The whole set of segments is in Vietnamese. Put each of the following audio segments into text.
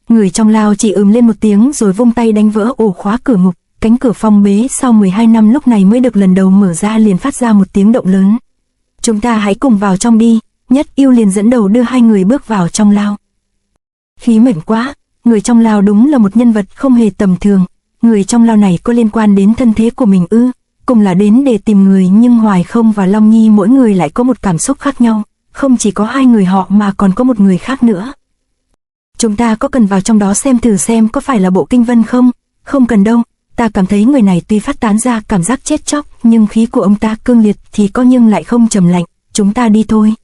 Người trong lao chỉ lên một tiếng rồi vung tay đánh vỡ ổ khóa cửa ngục. Cánh cửa phong bế sau 12 năm lúc này mới được lần đầu mở ra liền phát ra một tiếng động lớn. Chúng ta hãy cùng vào trong đi. Nhất Yêu liền dẫn đầu đưa hai người bước vào trong lao. Khí mệnh quá, người trong lao đúng là một nhân vật không hề tầm thường. Người trong lao này có liên quan đến thân thế của mình ư? Cùng là đến để tìm người, nhưng Hoài Không và Long Nhi mỗi người lại có một cảm xúc khác nhau. Không chỉ có hai người họ mà còn có một người khác nữa. Chúng ta có cần vào trong đó xem thử xem có phải là Bộ Kinh Vân không? Không cần đâu, ta cảm thấy người này tuy phát tán ra cảm giác chết chóc, nhưng khí của ông ta cương liệt thì có nhưng lại không trầm lạnh. Chúng ta đi thôi.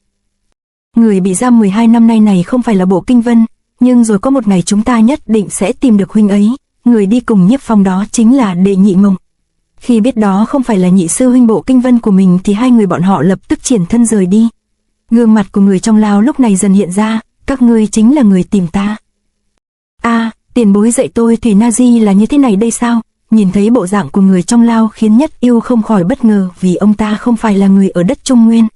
Người bị giam 12 năm nay này không phải là Bộ Kinh Vân, nhưng rồi có một ngày chúng ta nhất định sẽ tìm được huynh ấy. Người đi cùng Nhiếp Phong đó chính là Đệ Nhị Mộng. Khi biết đó không phải là nhị sư huynh Bộ Kinh Vân của mình thì hai người bọn họ lập tức triển thân rời đi. Gương mặt của người trong lao lúc này dần hiện ra, các ngươi chính là người tìm ta. Tiền bối dạy tôi Thủy Na Di là như thế này đây sao? Nhìn thấy bộ dạng của người trong lao khiến Nhất Yêu không khỏi bất ngờ vì ông ta không phải là người ở đất Trung Nguyên.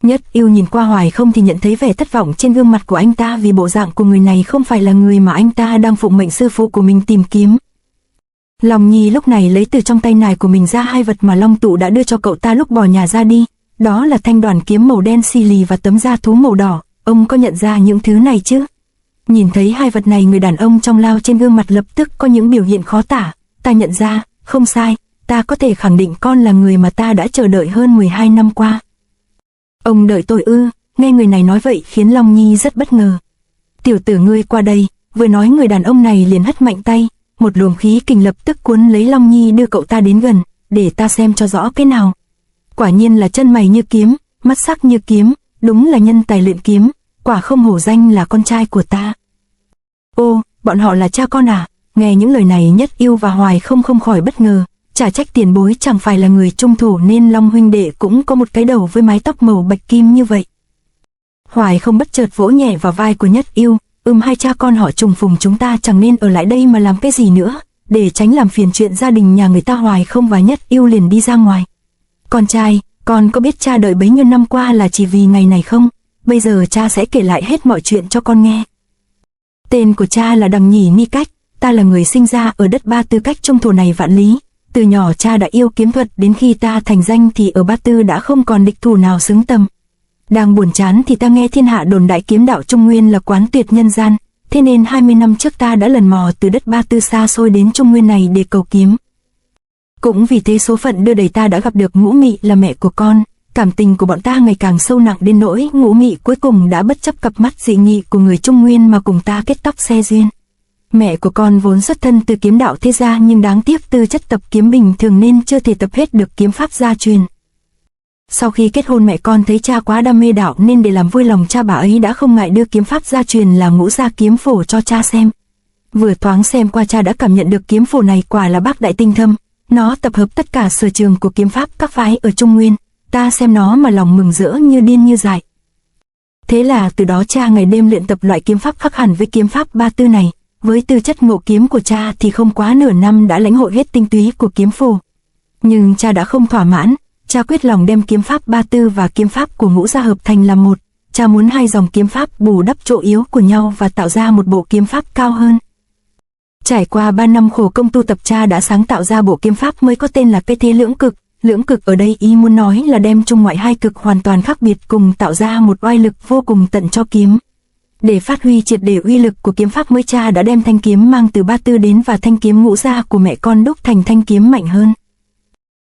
Nhất Yêu nhìn qua Hoài Không thì nhận thấy vẻ thất vọng trên gương mặt của anh ta vì bộ dạng của người này không phải là người mà anh ta đang phụng mệnh sư phụ của mình tìm kiếm. Long Nhi lúc này lấy từ trong tay nải của mình ra hai vật mà Long Tụ đã đưa cho cậu ta lúc bỏ nhà ra đi. Đó là thanh đoàn kiếm màu đen xì lì và tấm da thú màu đỏ. Ông có nhận ra những thứ này chứ? Nhìn thấy hai vật này, người đàn ông trong lao trên gương mặt lập tức có những biểu hiện khó tả. Ta nhận ra, không sai, ta có thể khẳng định con là người mà ta đã chờ đợi hơn 12 năm qua. Ông đợi tôi ư? Nghe người này nói vậy khiến Long Nhi rất bất ngờ. Tiểu tử ngươi qua đây. Vừa nói người đàn ông này liền hất mạnh tay. Một luồng khí kình lập tức cuốn lấy Long Nhi đưa cậu ta đến gần, để ta xem cho rõ cái nào. Quả nhiên là chân mày như kiếm, mắt sắc như kiếm, đúng là nhân tài luyện kiếm, quả không hổ danh là con trai của ta. Ô, bọn họ là cha con à? Nghe những lời này Nhất Yêu và Hoài không khỏi bất ngờ, chả trách tiền bối chẳng phải là người trung thủ nên Long huynh đệ cũng có một cái đầu với mái tóc màu bạch kim như vậy. Hoài không bất chợt vỗ nhẹ vào vai của Nhất Yêu, hai cha con họ trùng phùng chúng ta chẳng nên ở lại đây mà làm cái gì nữa, để tránh làm phiền chuyện gia đình nhà người ta. Hoài không và Nhất Yêu liền đi ra ngoài. Con trai, con có biết cha đợi bấy nhiêu năm qua là chỉ vì ngày này không? Bây giờ cha sẽ kể lại hết mọi chuyện cho con nghe. Tên của cha là Đằng Nhỉ Ni Cách, ta là người sinh ra ở đất Ba Tư cách trung thổ này vạn lý. Từ nhỏ cha đã yêu kiếm thuật, đến khi ta thành danh thì ở Ba Tư đã không còn địch thủ nào xứng tầm. Đang buồn chán thì ta nghe thiên hạ đồn đại kiếm đạo Trung Nguyên là quán tuyệt nhân gian, thế nên 20 năm trước ta đã lần mò từ đất Ba Tư xa xôi đến Trung Nguyên này để cầu kiếm. Cũng vì thế số phận đưa đẩy ta đã gặp được Ngũ Mị là mẹ của con. Cảm tình của bọn ta ngày càng sâu nặng đến nỗi Ngũ Mị cuối cùng đã bất chấp cặp mắt dị nghị của người Trung Nguyên mà cùng ta kết tóc xe duyên. Mẹ của con vốn xuất thân từ kiếm đạo thế gia nhưng đáng tiếc tư chất tập kiếm bình thường nên chưa thể tập hết được kiếm pháp gia truyền. Sau khi kết hôn mẹ con thấy cha quá đam mê đạo nên để làm vui lòng cha bà ấy đã không ngại đưa kiếm pháp gia truyền là Ngũ Gia Kiếm Phổ cho cha xem. Vừa thoáng xem qua cha đã cảm nhận được kiếm phổ này quả là bác đại tinh thâm. Nó tập hợp tất cả sở trường của kiếm pháp các phái ở Trung Nguyên. Ta xem nó mà lòng mừng rỡ như điên như dại. Thế là từ đó cha ngày đêm luyện tập loại kiếm pháp khác hẳn với kiếm pháp Ba Tư này. Với tư chất ngộ kiếm của cha thì không quá nửa năm đã lãnh hội hết tinh túy của kiếm phổ. Nhưng cha đã không thỏa mãn. Cha quyết lòng đem kiếm pháp Ba Tư và kiếm pháp của Ngũ Gia hợp thành làm một. Cha muốn hai dòng kiếm pháp bù đắp chỗ yếu của nhau và tạo ra một bộ kiếm pháp cao hơn. Trải qua 3 năm khổ công tu tập, cha đã sáng tạo ra bộ kiếm pháp mới có tên là Cái Thế Lưỡng Cực. Lưỡng cực ở đây ý muốn nói là đem trung ngoại hai cực hoàn toàn khác biệt cùng tạo ra một oai lực vô cùng tận cho kiếm. Để phát huy triệt để uy lực của kiếm pháp mới, cha đã đem thanh kiếm mang từ Ba Tư đến và thanh kiếm Ngũ Gia của mẹ con đúc thành thanh kiếm mạnh hơn.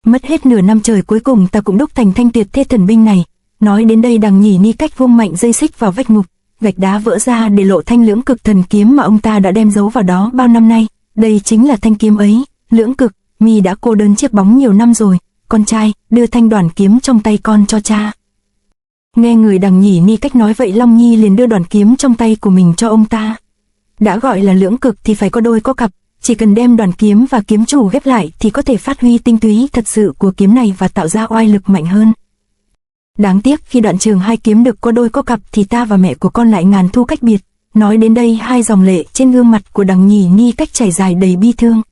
Mất hết nửa năm trời cuối cùng ta cũng đúc thành thanh Tuyệt Thế Thần Binh này. Nói đến đây Đằng Nhỉ Ni Cách vung mạnh dây xích vào vách ngục, gạch đá vỡ ra để lộ thanh lưỡng cực thần kiếm mà ông ta đã đem giấu vào đó bao năm nay. Đây chính là thanh kiếm ấy. Lưỡng cực, mi đã cô đơn chiếc bóng nhiều năm rồi. Con trai, đưa thanh đoàn kiếm trong tay con cho cha. Nghe người Đằng Nhỉ Ni Cách nói vậy, Long Nhi liền đưa đoàn kiếm trong tay của mình cho ông ta. Đã gọi là lưỡng cực thì phải có đôi có cặp. Chỉ cần đem đoàn kiếm và kiếm chủ ghép lại thì có thể phát huy tinh túy thật sự của kiếm này và tạo ra oai lực mạnh hơn. Đáng tiếc khi đoạn trường hai kiếm được có đôi có cặp thì ta và mẹ của con lại ngàn thu cách biệt. Nói đến đây hai dòng lệ trên gương mặt của Đằng Nhỉ Ni Cách chảy dài đầy bi thương.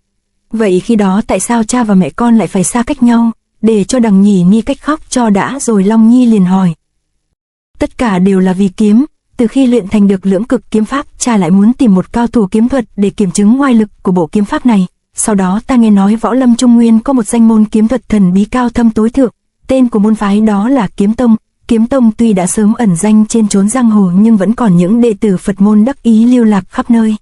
Vậy khi đó tại sao cha và mẹ con lại phải xa cách nhau? Để cho Đằng Nhỉ Ni Cách khóc cho đã rồi Long Nhi liền hỏi. Tất cả đều là vì kiếm. từ khi luyện thành được lưỡng cực kiếm pháp, cha lại muốn tìm một cao thủ kiếm thuật để kiểm chứng ngoại lực của bộ kiếm pháp này. Sau đó ta nghe nói võ lâm Trung Nguyên có một danh môn kiếm thuật thần bí cao thâm tối thượng, tên của môn phái đó là Kiếm Tông. Kiếm Tông tuy đã sớm ẩn danh trên chốn giang hồ nhưng vẫn còn những đệ tử Phật môn đắc ý lưu lạc khắp nơi.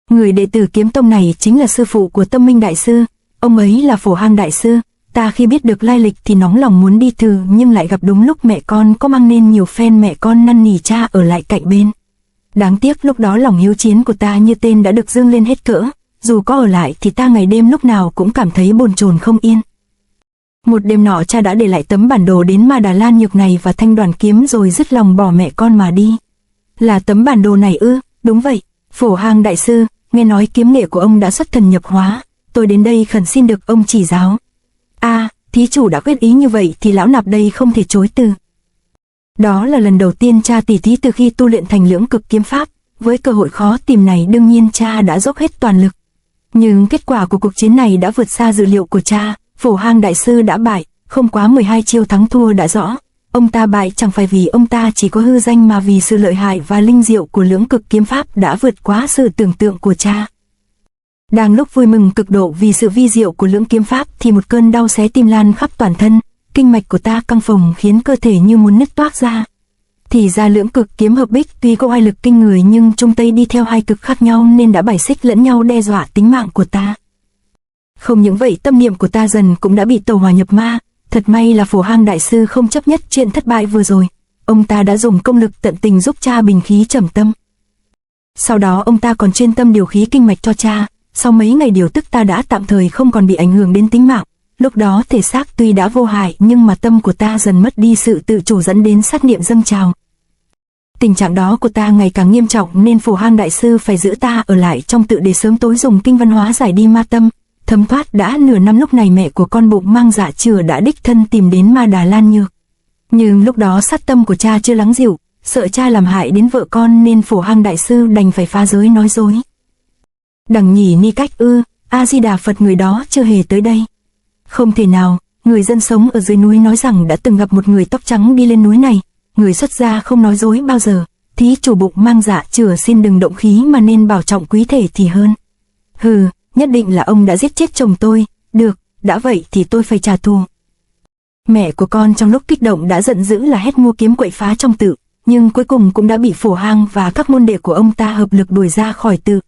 Người đệ tử Kiếm Tông này chính là sư phụ của Tâm Minh Đại Sư, ông ấy là Phổ Hang Đại Sư. Ta khi biết được lai lịch thì nóng lòng muốn đi thử, nhưng lại gặp đúng lúc mẹ con có mang nên nhiều phen mẹ con năn nỉ cha ở lại cạnh bên. Đáng tiếc lúc đó lòng hiếu chiến của ta như tên đã được dương lên hết cỡ, dù có ở lại thì ta ngày đêm lúc nào cũng cảm thấy bồn chồn không yên. Một đêm nọ cha đã để lại tấm bản đồ đến Ma Đà Lan Nhược này và thanh đoàn kiếm rồi dứt lòng bỏ mẹ con mà đi. Là tấm bản đồ này ư? Đúng vậy, Phổ Hang Đại Sư, nghe nói kiếm nghệ của ông đã xuất thần nhập hóa, tôi đến đây khẩn xin được ông chỉ giáo. Thí chủ đã quyết ý như vậy thì lão nạp đây không thể chối từ. Đó là lần đầu tiên cha tỉ thí từ khi tu luyện thành lưỡng cực kiếm pháp, với cơ hội khó tìm này đương nhiên cha đã dốc hết toàn lực. Nhưng kết quả của cuộc chiến này đã vượt xa dự liệu của cha, Phổ Hang Đại Sư đã bại, không quá 12 chiêu thắng thua đã rõ. Ông ta bại chẳng phải vì ông ta chỉ có hư danh mà vì sự lợi hại và linh diệu của lưỡng cực kiếm pháp đã vượt quá sự tưởng tượng của cha. Đang lúc vui mừng cực độ vì sự vi diệu của lưỡng kiếm pháp thì một cơn đau xé tim lan khắp toàn thân, kinh mạch của ta căng phồng khiến cơ thể như muốn nứt toác ra. Thì ra lưỡng cực kiếm hợp bích tuy có oai lực kinh người nhưng Trung Tây đi theo hai cực khác nhau nên đã bài xích lẫn nhau đe dọa tính mạng của ta. Không những vậy tâm niệm của ta dần cũng đã bị tẩu hỏa nhập ma, thật may là Phổ Hang Đại Sư không chấp nhất chuyện thất bại vừa rồi, ông ta đã dùng công lực tận tình giúp cha bình khí trầm tâm. Sau đó ông ta còn chuyên tâm điều khí kinh mạch cho cha. Sau mấy ngày điều tức ta đã tạm thời không còn bị ảnh hưởng đến tính mạng. Lúc đó thể xác tuy đã vô hại nhưng mà tâm của ta dần mất đi sự tự chủ dẫn đến sát niệm dâng trào. Tình trạng đó của ta ngày càng nghiêm trọng nên Phổ Hang Đại Sư phải giữ ta ở lại trong tự để sớm tối dùng kinh văn hóa giải đi ma tâm. Thấm thoát đã nửa năm lúc này mẹ của con bụng mang dạ chửa đã đích thân tìm đến Ma Đà Lan Nhược. Nhưng lúc đó sát tâm của cha chưa lắng dịu, sợ cha làm hại đến vợ con nên Phổ Hang Đại Sư đành phải phá giới nói dối. Đằng nhỉ ni cách ư? A Di Đà Phật, người đó chưa hề tới đây. Không thể nào, người dân sống ở dưới núi nói rằng đã từng gặp một người tóc trắng đi lên núi này. Người xuất gia không nói dối bao giờ. Thí chủ bụng mang dạ chửa xin đừng động khí mà nên bảo trọng quý thể thì hơn. Hừ, nhất định là ông đã giết chết chồng tôi. Được, đã vậy thì tôi phải trả thù. Mẹ của con trong lúc kích động đã giận dữ là hét mua kiếm quậy phá trong tự, nhưng cuối cùng cũng đã bị Phổ Hang và các môn đệ của ông ta hợp lực đuổi ra khỏi tự.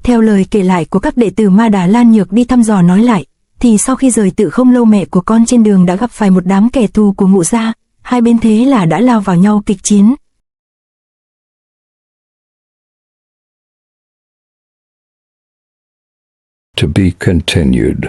Theo lời kể lại của các đệ tử Ma Đà Lan Nhược đi thăm dò nói lại, thì sau khi rời tự không lâu mẹ của con trên đường đã gặp phải một đám kẻ thù của Ngụ gia, hai bên thế là đã lao vào nhau kịch chiến. To be continued.